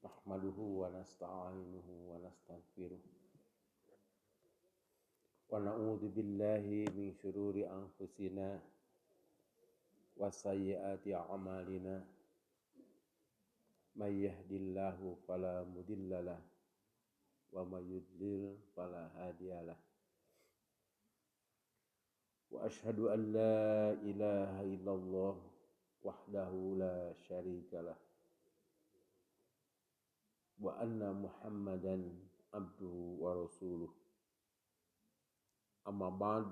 Nahmaduhu wa nasta'inuhu wa nastaghfiruh wa na'udzu billahi min syururi anfusina wa sayyiati a'malina may yahdihillahu fala mudhillalah wa may yudlil fala hadiyalah wa asyhadu an la ilaha illallah wahdahu la syarikalah wa anna Muhammadan abduhu wa rasuluh. Amma ba'd,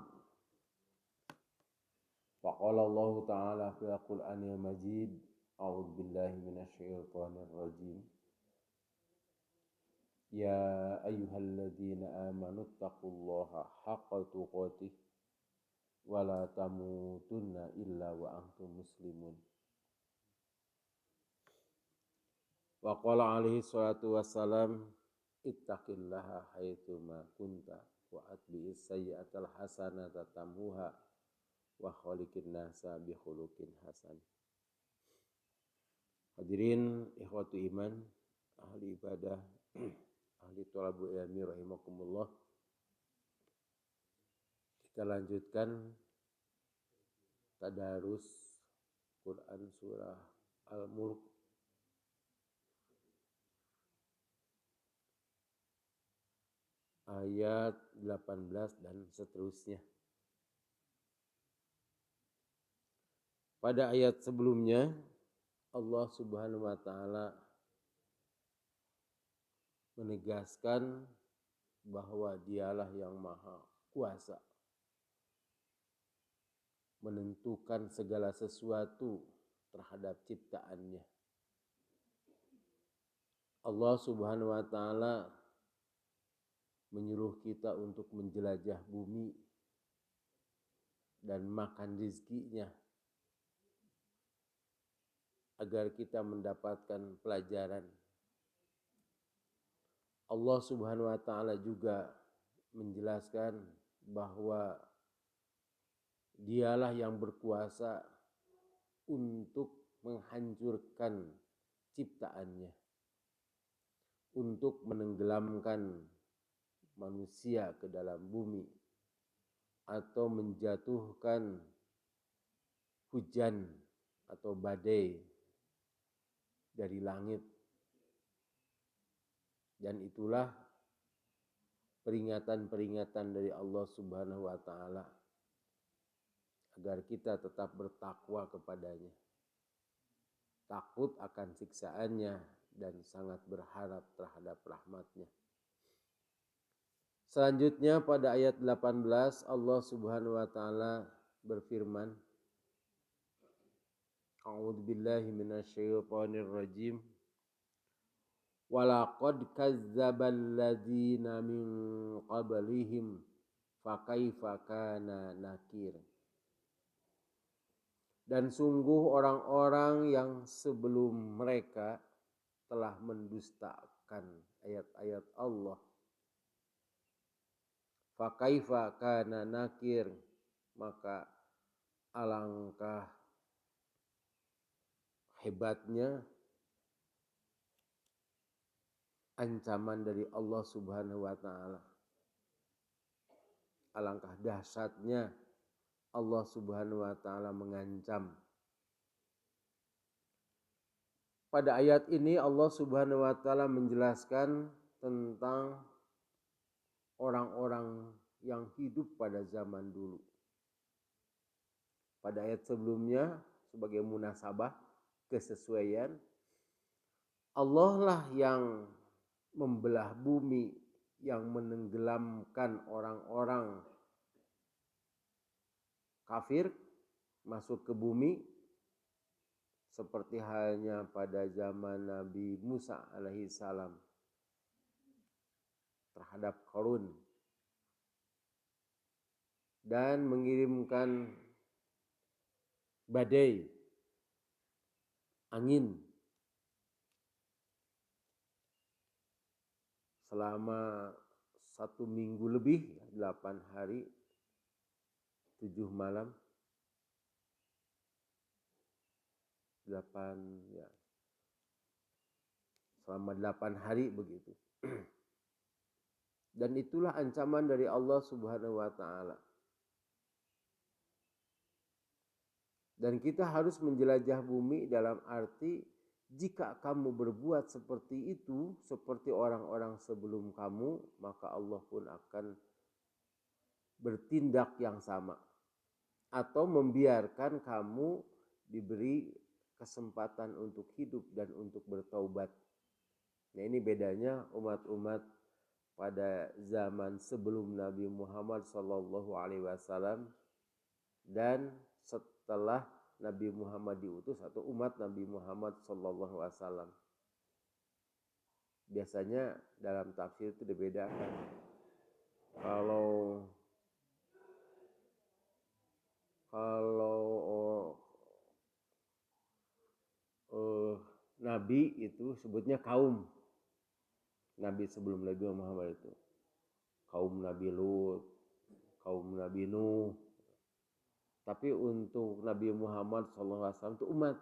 faqala Allah ta'ala fil Qur'anil Majid, a'udzu billahi minasyaitonir rajim. Ya ayyuhalladzina amanu taqullaha haqqa tuqatih wa la tamutunna illa wa antum muslimun. Wa qala alaihi salatu wassalam, ittaqillaha haitsu ma kunta wa atbi'is sayyi'atal hasanata tamhuha wa khaliqin nasa bi khuluqin hasan. Hadirin ikhwatu iman, ahli ibadah, ahli thalabul ilmi rahimakumullah. Kita lanjutkan tadarus Quran surah Al-Mulk ayat 18 dan seterusnya. Pada ayat sebelumnya Allah Subhanahu wa taala menegaskan bahwa Dialah yang Maha Kuasa menentukan segala sesuatu terhadap ciptaannya. Allah Subhanahu wa taala menyuruh kita untuk menjelajah bumi dan makan rizkinya agar kita mendapatkan pelajaran. Allah Subhanahu wa taala juga menjelaskan bahwa Dialah yang berkuasa untuk menghancurkan ciptaannya, untuk menenggelamkan manusia ke dalam bumi atau menjatuhkan hujan atau badai dari langit. Dan itulah peringatan-peringatan dari Allah Subhanahu wa taala agar kita tetap bertakwa kepadanya, takut akan siksaannya dan sangat berharap terhadap rahmatnya. Selanjutnya pada ayat 18 Allah Subhanahu wa taala berfirman, A'udzu billahi minasyaitonir rajim. Walaqad kazzabal ladzina min qablihim fakaifa kana nakir. Dan sungguh orang-orang yang sebelum mereka telah mendustakan ayat-ayat Allah. Fakaifa kana nakir, maka alangkah hebatnya ancaman dari Allah Subhanahu wa taala. Alangkah dahsyatnya Allah Subhanahu wa taala mengancam. Pada ayat ini Allah Subhanahu wa taala menjelaskan tentang orang-orang yang hidup pada zaman dulu. Pada ayat sebelumnya sebagai munasabah kesesuaian, Allah lah yang membelah bumi, yang menenggelamkan orang-orang kafir masuk ke bumi, seperti halnya pada zaman Nabi Musa alaihi salam terhadap Qarun, dan mengirimkan badai, angin selama 1 minggu lebih, 8 hari 7 malam, 8 ya selama 8 hari begitu. Dan itulah ancaman dari Allah Subhanahu wa taala. Dan kita harus menjelajah bumi dalam arti jika kamu berbuat seperti itu, seperti orang-orang sebelum kamu, maka Allah pun akan bertindak yang sama. Atau membiarkan kamu diberi kesempatan untuk hidup dan untuk bertaubat. Nah, ini bedanya umat-umat pada zaman sebelum Nabi Muhammad SAW dan setelah Nabi Muhammad diutus atau umat Nabi Muhammad SAW. Biasanya dalam tafsir itu dibedakan. Kalau Nabi itu sebutnya kaum. Nabi sebelum Nabi Muhammad itu kaum Nabi Lut, kaum Nabi Nuh. Tapi untuk Nabi Muhammad SAW itu umat.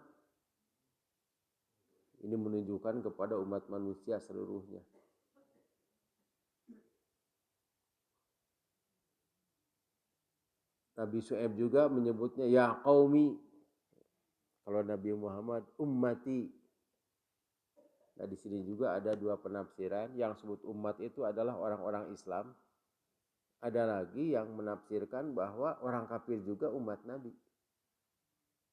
Ini menunjukkan kepada umat manusia seluruhnya. Nabi Syuaib juga menyebutnya ya qaumi. Kalau Nabi Muhammad ummati. Nah, di sini juga ada dua penafsiran. Yang sebut umat itu adalah orang-orang Islam. Ada lagi yang menafsirkan bahwa orang kafir juga umat Nabi.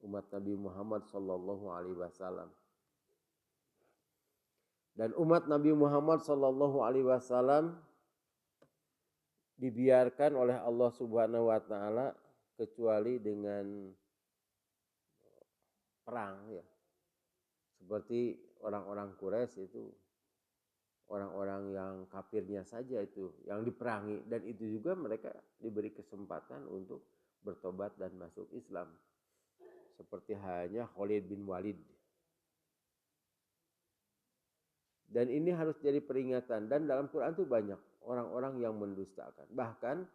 Umat Nabi Muhammad sallallahu alaihi wasallam. Dan umat Nabi Muhammad sallallahu alaihi wasallam dibiarkan oleh Allah Subhanahu wa taala kecuali dengan perang ya. Seperti orang-orang Quraisy itu orang-orang yang kafirnya saja itu yang diperangi dan itu juga mereka diberi kesempatan untuk bertobat dan masuk Islam. Seperti halnya Khalid bin Walid. Dan ini harus jadi peringatan dan dalam Quran itu banyak orang-orang yang mendustakan. Bahkan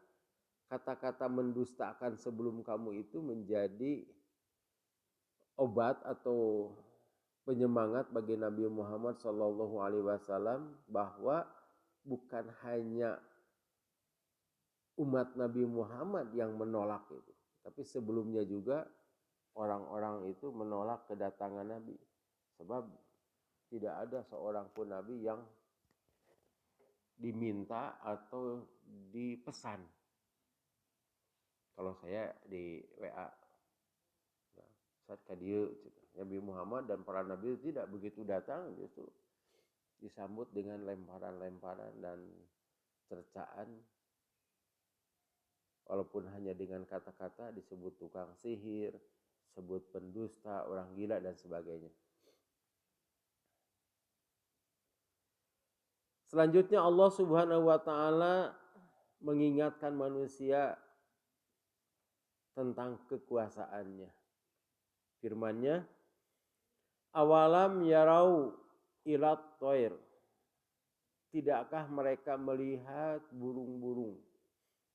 kata-kata mendustakan sebelum kamu itu menjadi obat atau penyemangat bagi Nabi Muhammad SAW bahwa bukan hanya umat Nabi Muhammad yang menolak itu, tapi sebelumnya juga orang-orang itu menolak kedatangan Nabi. Sebab tidak ada seorang pun Nabi yang diminta atau dipesan. Kalau saya di WA, saat kadieu Nabi Muhammad dan para Nabi tidak begitu datang, justru disambut dengan lemparan-lemparan dan cercaan. Walaupun hanya dengan kata-kata disebut tukang sihir, sebut pendusta, orang gila dan sebagainya. Selanjutnya Allah Subhanahu wa taala mengingatkan manusia tentang kekuasaannya. Firman-Nya, awalam yarau ilat toir. Tidakkah mereka melihat burung-burung?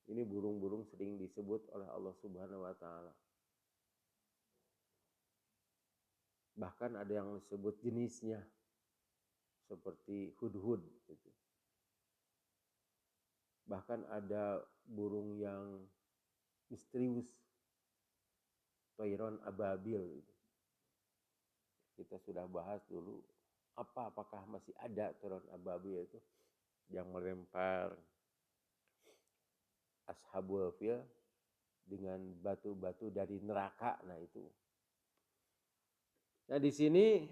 Ini burung-burung sering disebut oleh Allah Subhanahu wa taala. Bahkan ada yang disebut jenisnya seperti hudhud gitu. Bahkan ada burung yang misterius, toiron ababil gitu. Kita sudah bahas dulu apakah masih ada toiron ababil itu yang melempar ashabul fil dengan batu-batu dari neraka. Nah itu. Nah di sini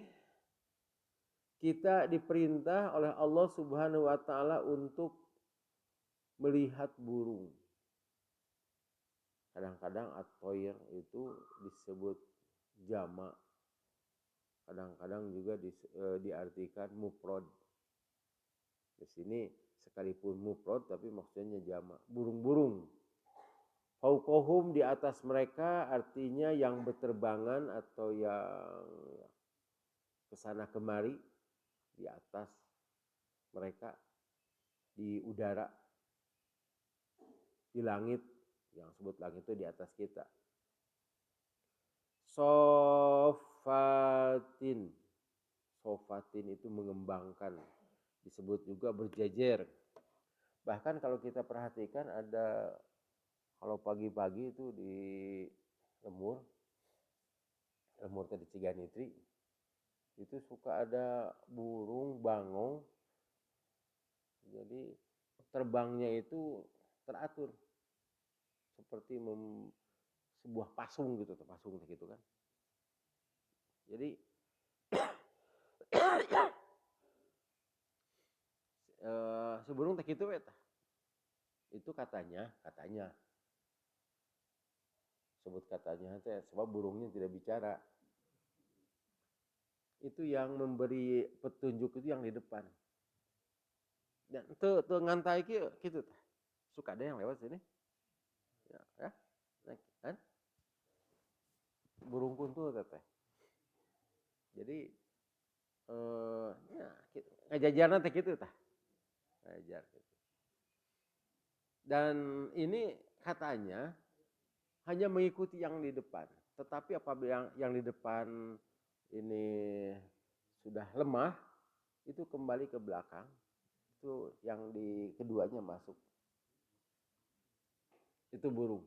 kita diperintah oleh Allah Subhanahu wa taala untuk melihat burung. Kadang-kadang at-toir itu disebut jama. Kadang-kadang juga diartikan mufrad. Di sini sekalipun mufrad tapi maksudnya jama. Burung-burung. Fauqahum di atas mereka artinya yang berterbangan atau yang kesana kemari di atas mereka di udara, di langit, yang sebut langit itu di atas kita. Sofatin, sofatin itu mengembangkan, disebut juga berjejer. Bahkan kalau kita perhatikan ada, kalau pagi-pagi itu di lemur tadi Ciganitri, itu suka ada burung bangong, jadi terbangnya itu teratur seperti sebuah pasung gitu, pasung gitu kan. Jadi sebelum teh gitu itu katanya sebut katanya teh sebab burungnya tidak bicara. Itu yang memberi petunjuk itu yang di depan. Dan tuh ngantai gitu teh. Suka ada yang lewat sini. Ya. Kan? Burung kuntul teh. Jadi ya ngajajarna teh gitu tah. Ngajar gitu. Dan ini katanya hanya mengikuti yang di depan. Tetapi apabila yang di depan ini sudah lemah, itu kembali ke belakang. Itu yang di keduanya masuk. Itu burung.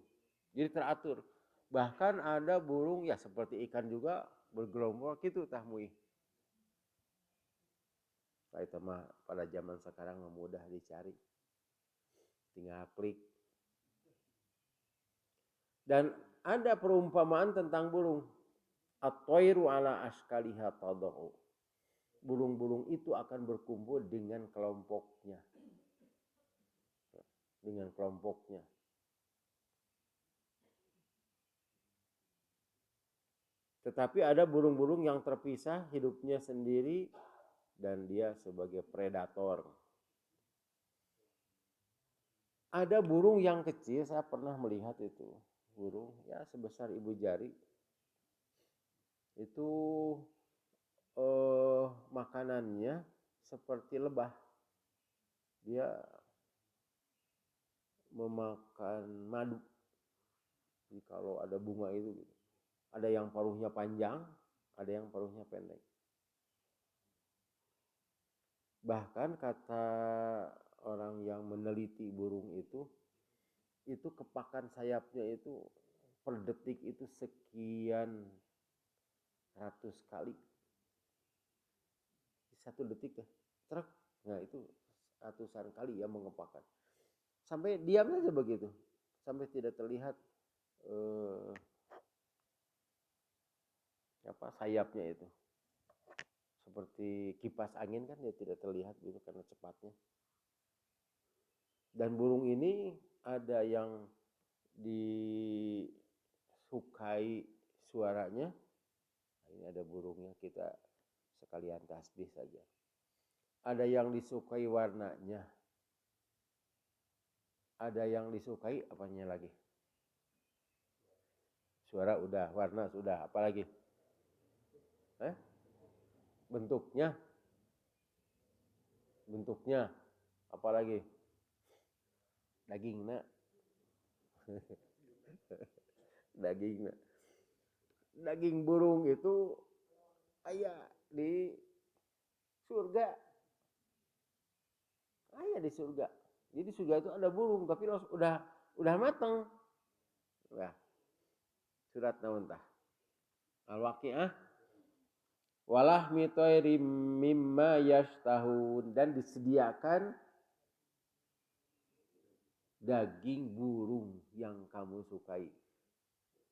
Jadi teratur. Bahkan ada burung ya seperti ikan juga bergelombol gitu tah mui. Itu mah pada zaman sekarang mudah dicari. Tinggal klik. Dan ada perumpamaan tentang burung. At-tairu ala askaliha tadau. Burung-burung itu akan berkumpul dengan kelompoknya. Dengan kelompoknya. Tetapi ada burung-burung yang terpisah, hidupnya sendiri, dan dia sebagai predator. Ada burung yang kecil, saya pernah melihat itu. Burung ya sebesar ibu jari. Itu makanannya seperti lebah. Dia memakan madu. Jadi kalau ada bunga itu gitu. Ada yang paruhnya panjang, ada yang paruhnya pendek. Bahkan kata orang yang meneliti burung itu kepakan sayapnya itu per detik itu sekian ratus kali. Satu detik ya, truk. Nah itu ratusan kali ya mengepakkan. Sampai diam saja begitu, sampai tidak terlihat sayapnya itu. Seperti kipas angin kan dia tidak terlihat gitu karena cepatnya. Dan burung ini ada yang disukai suaranya. Ini ada burungnya, kita sekalian tasbih saja. Ada yang disukai warnanya. Ada yang disukai apanya lagi? Suara udah, warna sudah, apalagi? Bentuknya, apalagi? Dagingnya, daging burung itu ayah di surga, Jadi surga itu ada burung, tapi udah matang. Nah, surat naon tah? Al-Waqiah. Walah mitoiri mimma yashtahun, dan disediakan daging burung yang kamu sukai.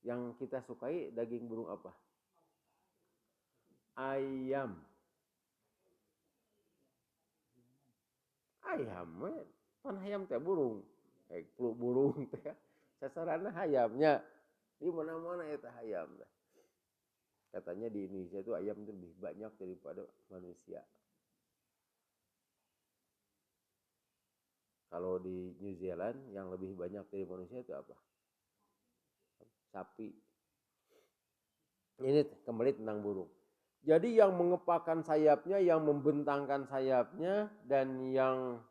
Yang kita sukai daging burung apa? Ayam. Pan ayam teh burung. Peluk burung teh. Sasaranna ayamnya. Di mana-mana eta ayam teh. Katanya di Indonesia itu ayam itu lebih banyak daripada manusia. Kalau di New Zealand yang lebih banyak dari manusia itu apa? Sapi. Ini kembali tentang burung. Jadi yang mengepakkan sayapnya, yang membentangkan sayapnya, dan yang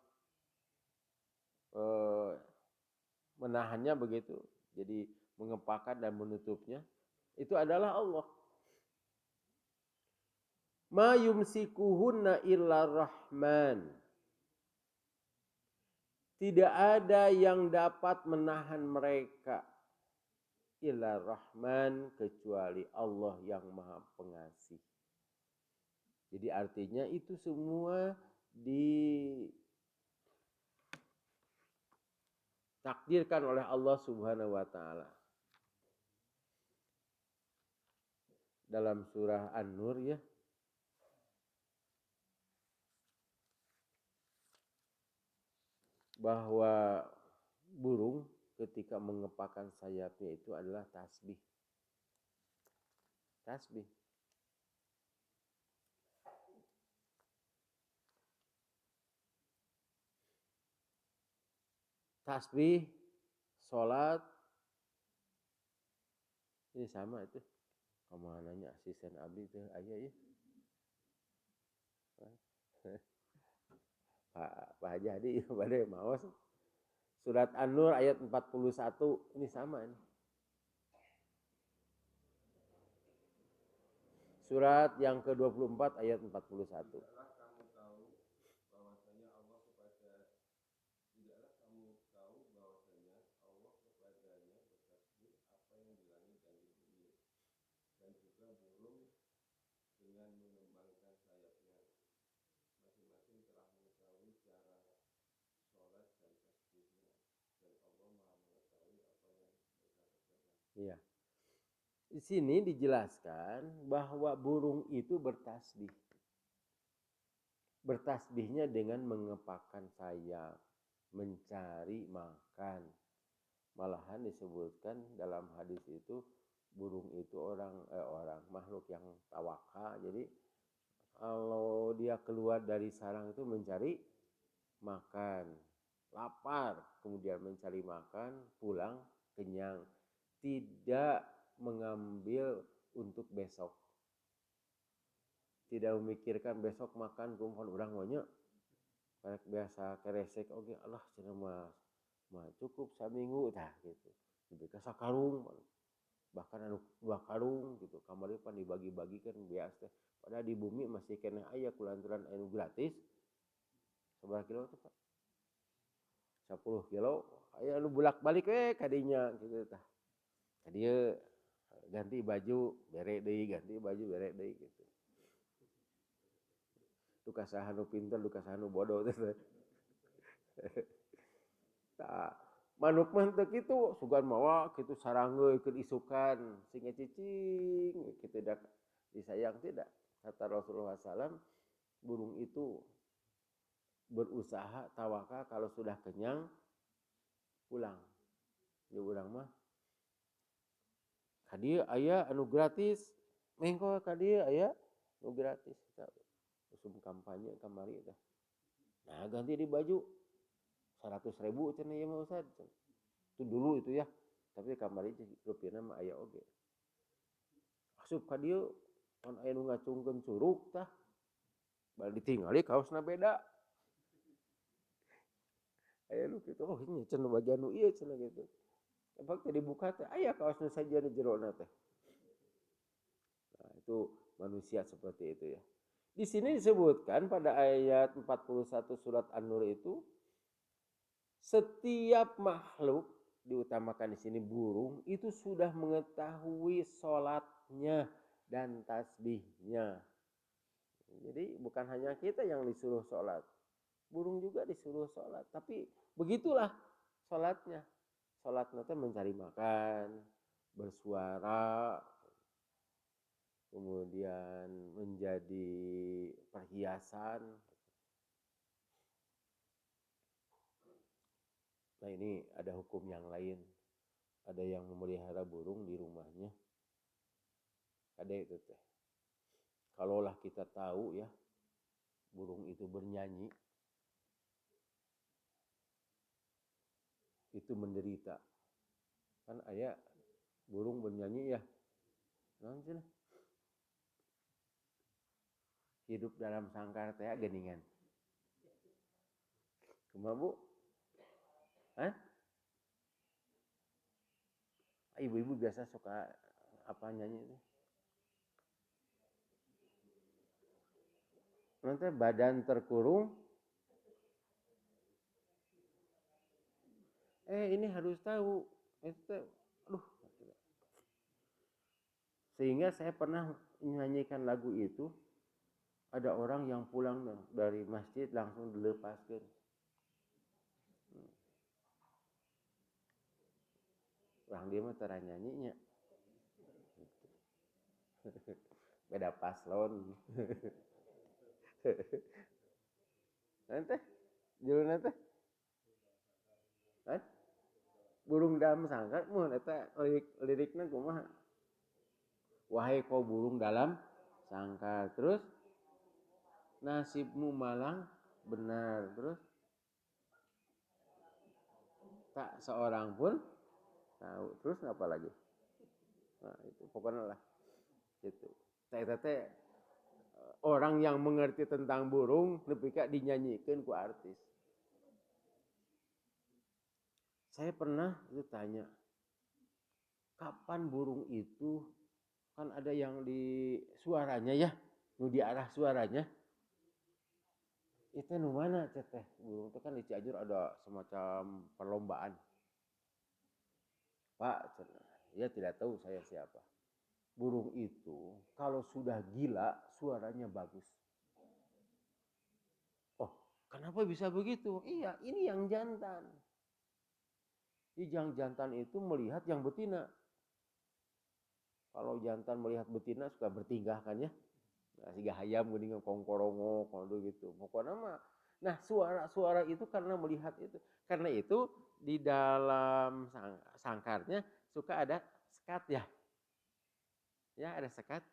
menahannya begitu. Jadi mengepakkan dan menutupnya, itu adalah Allah. Ma yumsikuhunna illa rahman. Tidak ada yang dapat menahan mereka illa rahman kecuali Allah yang Maha Pengasih. Jadi artinya itu semua ditakdirkan oleh Allah Subhanahu wa taala. Dalam surah An-Nur ya, bahwa burung ketika mengepakkan sayapnya itu adalah tasbih. Tasbih. Tasbih, sholat, ini sama itu. Kamu nanya asisten abdi itu ayah ya. Pak Haji Hadi pada maos. Surat An-Nur ayat 41 ini sama ini. Surat yang ke-24 ayat 41. Iya. Di sini dijelaskan bahwa burung itu bertasbih. Bertasbihnya dengan mengepakkan sayap, mencari makan. Malahan disebutkan dalam hadis itu burung itu orang makhluk yang tawaka. Jadi kalau dia keluar dari sarang itu mencari makan, lapar, kemudian mencari makan, pulang kenyang, tidak mengambil untuk besok, tidak memikirkan besok makan kumpul orang banyak, kayak biasa keresek, oke Allah cenah mah cukup saminggu dah gitu, lebih ke sakarung, bahkan anu 2 karung gitu, kamari pan dibagi-bagikan biasa, padahal di bumi masih kena aya kulantaran anu gratis, seberapa kilo tuh Pak? 10 kilo, aya anu bolak-balik kadinya gitu tah. Kadieu ganti baju bere deui, ganti baju bere deui gitu. Tu kasaha nu pinter, tu kasaha nu bodoh teh. Tah, manuk mah teu kitu, sugan mawa kitu saranggeuykeun isukan, sing cicing kitu dak disayang tidak. Kata Rasulullah SAW, burung itu berusaha tawakal kalau sudah kenyang pulang. Jadi urang mah kadieu aya anu gratis, mengko kadieu aya anu gratis. Usum kampanye kamari tah. Nah ganti di baju 100.000 cenah ieu mah Ustaz. Itu dulu itu ya. Tapi kamari rupiahna mah aya oge. Asup ka dieu pan aya nu ngacungkeun curug tah. Bal ditingali kaosna beda. Aya nu kitu, oh ini cenah bagian nu ieu cenah gitu. Emang teh dibuka teh aya kaos nu sajian di jerona teh. Nah, itu manusia seperti itu ya. Di sini disebutkan pada ayat 41 surat An-Nur itu setiap makhluk, diutamakan di sini burung, itu sudah mengetahui sholatnya dan tasbihnya. Jadi bukan hanya kita yang disuruh sholat, burung juga disuruh sholat. Tapi begitulah sholatnya. Sholatnya itu mencari makan, bersuara, kemudian menjadi perhiasan. Nah ini ada hukum yang lain. Ada yang memelihara burung di rumahnya. Ada itu teh. Kalaulah kita tahu ya, burung itu bernyanyi, itu menderita. Kan ayah burung bernyanyi ya, nanti hidup dalam sangkar teh geningan. Kumaha Bu? Hah? Ibu-ibu biasa suka apa nyanyi itu? nanti badan terkurung. Ini harus tahu. Itu, aduh. Sehingga saya pernah menyanyikan lagu itu, ada orang yang pulang dari masjid langsung dilepaskan. Orang dia mah tara nyanyinya. Beda paslon. Nanti, judul nanti, burung dalam sangkar, mau nanti liriknya kumaha. Wahai kau burung dalam sangkar, terus nasibmu malang benar, terus tak seorang pun tahu, terus apa lagi? Nah itu pokoknya lah itu. Tete orang yang mengerti tentang burung lebih kayak dinyanyikan ku artis. Saya pernah itu tanya, kapan burung itu, kan ada yang di suaranya ya, nu di arah suaranya. Itu nu mana teteh burung itu kan di Cianjur ada semacam perlombaan. Pak, ya tidak tahu saya siapa. Burung itu kalau sudah gila suaranya bagus. Oh, kenapa bisa begitu? Iya, ini yang jantan. Yang jantan itu melihat yang betina. Kalau jantan melihat betina suka bertingkah kan ya. Nah, siga hayam geuning kongkorongo kalau gitu. Pokoknya mah nah suara-suara itu karena melihat itu. Karena itu di dalam sangkarnya suka ada sekat ya. Ya, ada sekat.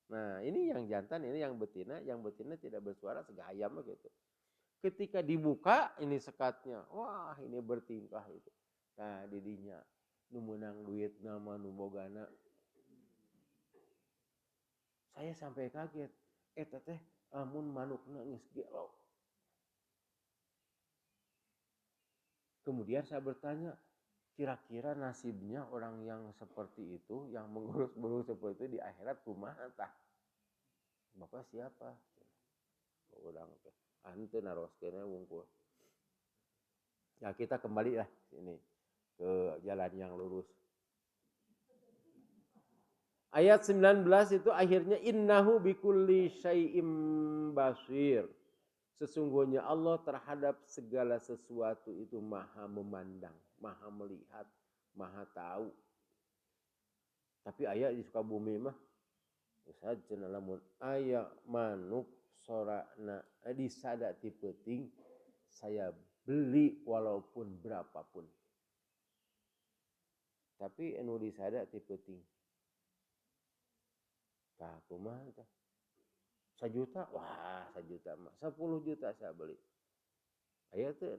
Nah, ini yang jantan, ini yang betina. Yang betina tidak bersuara siga hayam gitu. Ketika dibuka ini sekatnya. Wah, ini bertingkah itu. Nah, didinya nu menang duit nama nu bogana. Saya sampai kaget. Teteh amun manukna geus gelo. Kemudian saya bertanya, kira-kira nasibnya orang yang seperti itu, yang mengurus burung seperti itu di akhirat kumaha tah? Bapak siapa? Orang teh ante naroskeun wungkul. Ya kita kembali lah sini ke jalan yang lurus. Ayat 19 itu akhirnya innahu bikulli syai'im basir. Sesungguhnya Allah terhadap segala sesuatu itu maha memandang, maha melihat, maha tahu. Tapi ayat di Sukabumi mah sajen lamun aya manuk sorana disada ti peuting saya beli walaupun berapapun. Tapi anu disada ti peuting. Tah kumaha tah? 1 juta? Wah, 1 juta mah. 10 juta saya beli. Aya teh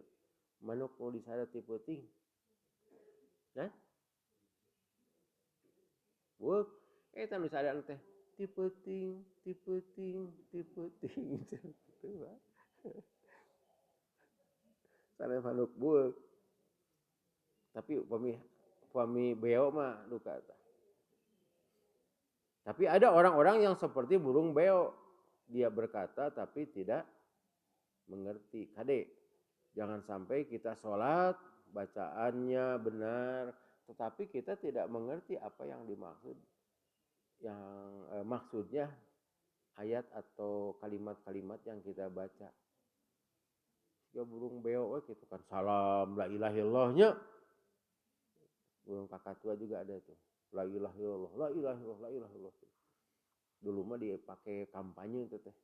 manuk nu disada ti peuting. Nah, wuk, eta nu sadar teh ti peuting, ti peuting, ti peuting. Sana manuk bueuk. Tapi upami beo mah duka tah. Tapi ada orang-orang yang seperti burung beo. Dia berkata tapi tidak mengerti. Kade, jangan sampai kita sholat, bacaannya benar, tetapi kita tidak mengerti apa yang dimaksud. Yang maksudnya ayat atau kalimat-kalimat yang kita baca. Ya burung beo gitu kan, salam la ilaha illallahnya. Burung kakatua juga ada tuh. La ilaha illallah, la ilaha illallah, la ilaha illallah. Dulu mah dipakai kampanye itu teh.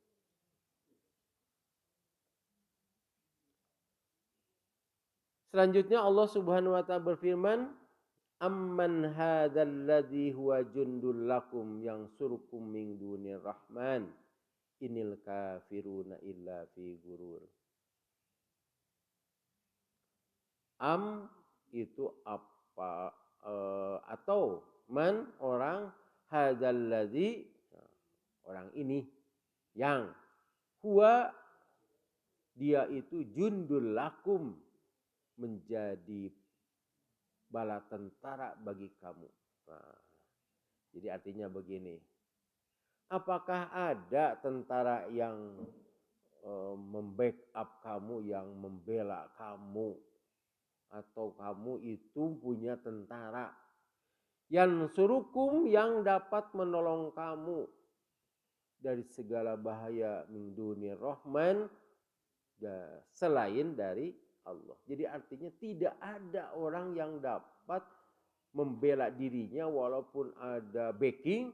Selanjutnya Allah Subhanahu wa taala berfirman, amman hadzal ladzi huwa jundul lakum yang surkum min dunir rahman inil kafiruna illa fi gurur. Am itu apa atau man orang hadzal ladzi orang ini yang huwa dia itu jundul lakum menjadi bala tentara bagi kamu. Nah, jadi artinya begini, Apakah ada tentara yang membackup kamu, yang membela kamu, atau kamu itu punya tentara yang surukum, yang dapat menolong kamu dari segala bahaya min dunir rahman, selain dari Allah. Jadi artinya tidak ada orang yang dapat membela dirinya walaupun ada backing,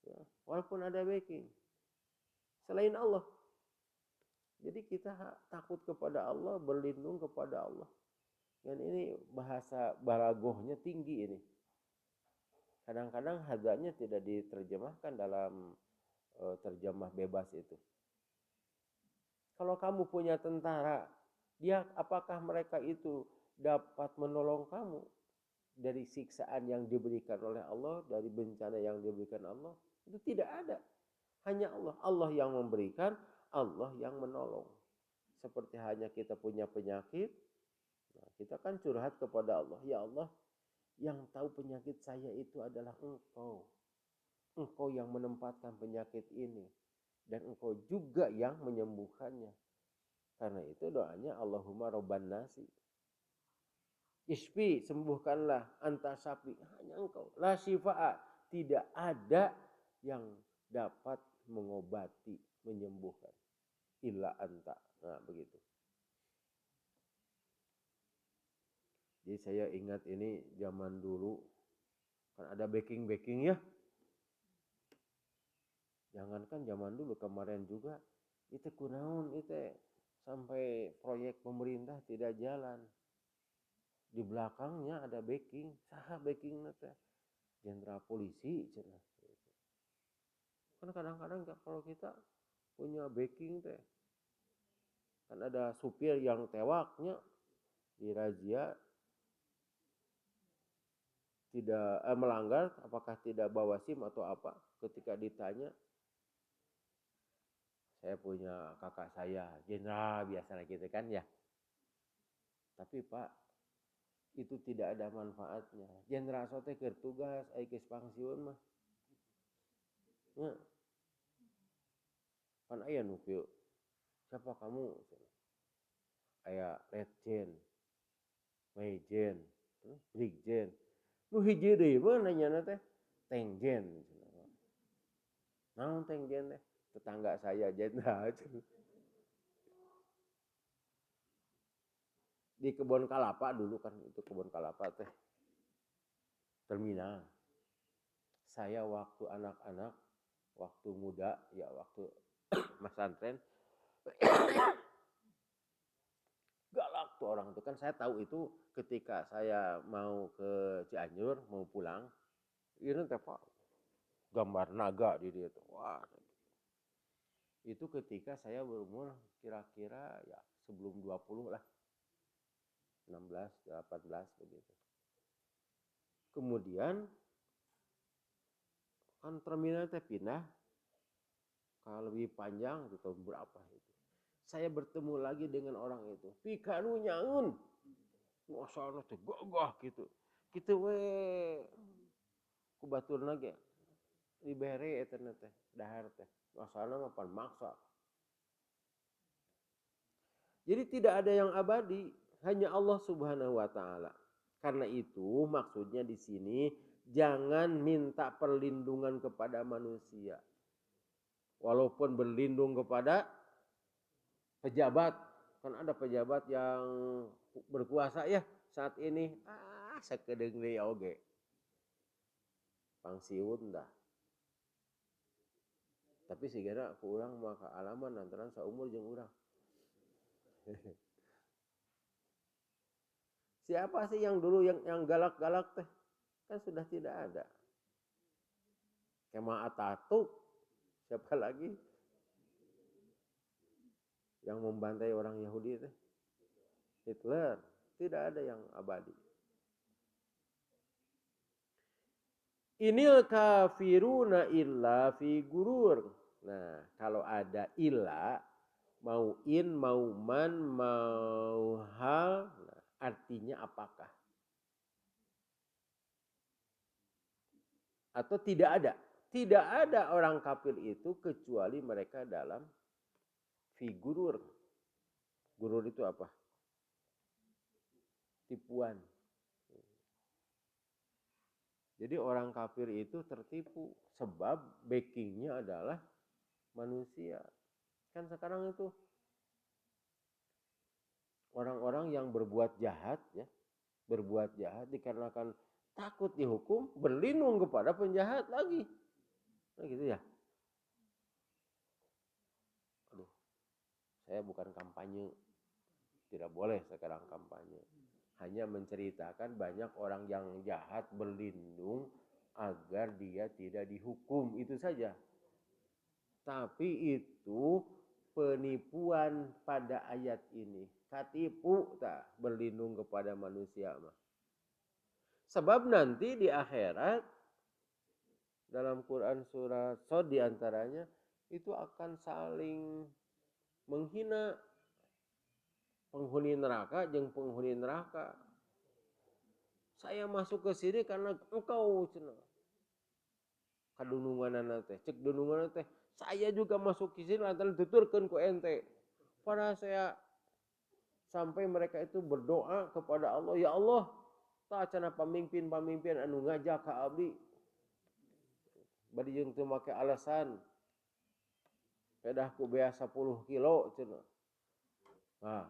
ya, walaupun ada backing selain Allah. Jadi kita takut kepada Allah, berlindung kepada Allah. Dan ini bahasa balagohnya tinggi ini. Kadang-kadang harganya tidak diterjemahkan dalam terjemah bebas itu. Kalau kamu punya tentara, dia apakah mereka itu dapat menolong kamu dari siksaan yang diberikan oleh Allah, dari bencana yang diberikan Allah? Itu tidak ada. Hanya Allah. Allah yang memberikan, Allah yang menolong. Seperti hanya kita punya penyakit, nah kita kan curhat kepada Allah. Ya Allah, yang tahu penyakit saya itu adalah Engkau. Engkau yang menempatkan penyakit ini. Dan Engkau juga yang menyembuhkannya. Karena itu doanya Allahumma robban nasi. Isfi, sembuhkanlah, anta sapi, hanya Engkau. La syifa'a, tidak ada yang dapat mengobati, menyembuhkan. Illa anta. Nah, begitu. Jadi saya ingat ini zaman dulu, kan ada backing ya. Jangankan zaman dulu, kemarin juga itu kunaun itu sampai proyek pemerintah tidak jalan. Di belakangnya ada backing, saha backing nanti jenderal polisi cenah. Kan kadang-kadang kalau kita punya backing teh, kan ada supir yang tewaknya di razia tidak melanggar, apakah tidak bawa SIM atau apa, ketika ditanya, saya punya kakak saya jenderal biasanya gitu kan ya, tapi Pak itu tidak ada manfaatnya. Jenderal sote keur tugas aya geus pangsiun mah. Ya. Kan aya nu kieu. Siapa kamu? Aya Letjen, Maijen, Brigjen. Nu hiji deui mah nanyana teh Tengjen. Naon Tengjen teh? Tetangga saya jenderal. Di kebun kelapa dulu kan, itu kebun kelapa teh terminal. Saya waktu anak-anak, waktu muda, ya waktu pesantren, galak tuh orang itu kan. Saya tahu itu ketika saya mau ke Cianjur, mau pulang, ini teh Pak, gambar naga di dia tuh. Wah, itu ketika saya berumur kira-kira ya sebelum 20 lah, 16, 18 begitu. Kemudian kan terminal teh pindah, kalau lebih panjang itu tahun berapa itu. Saya bertemu lagi dengan orang itu. Pikanu nyangun. Masalah teh gagah gitu. Gitu we kubaturna ge dibere eta teh dahar teh. Masalah mah pan maksa. Jadi tidak ada yang abadi, hanya Allah Subhanahu wa taala. Karena itu maksudnya di sini jangan minta perlindungan kepada manusia. Walaupun berlindung kepada pejabat, kan ada pejabat yang berkuasa ya saat ini, sakedeung deui oge pangsiun dah. Tapi sigana ku urang mah kaalaman lantaran saumur jeung urang. Siapa sih yang dulu yang galak-galak teh? Kan sudah tidak ada. Kemal Atatürk, siapa lagi yang membantai orang Yahudi teh? Hitler. Tidak ada yang abadi. Inil kafiruna illa fi gurur. Nah, kalau ada illa, mau in, mau man, mau hal, nah, artinya apakah? Atau tidak ada. Tidak ada orang kafir itu kecuali mereka dalam figurur. Gurur itu apa? Tipuan. Jadi orang kafir itu tertipu sebab backingnya adalah manusia. Kan sekarang itu orang-orang yang berbuat jahat ya, berbuat jahat dikarenakan takut dihukum, berlindung kepada penjahat lagi. Nah, gitu ya. Aduh, saya bukan kampanye. Tidak boleh sekarang kampanye. Hanya menceritakan banyak orang yang jahat berlindung agar dia tidak dihukum, itu saja. Tapi itu penipuan pada ayat ini. Katipu tak berlindung kepada manusia mah. Sebab nanti di akhirat dalam Quran surat Shad diantaranya itu akan saling menghina penghuni neraka jeung penghuni neraka. Saya masuk ke sini karena engkau cenah. Kadununganan teh, cek dununganan teh. Saya juga masuk ke sini lantaran tuturkeun ku ente. Padahal saya sampai mereka itu berdoa kepada Allah, ya Allah, ta cenah pamimpin-pamimpin anu ngajak ka abdi. Bari jeung teu make alasan. Pedah ku bea 10 kilo cenah. Nah,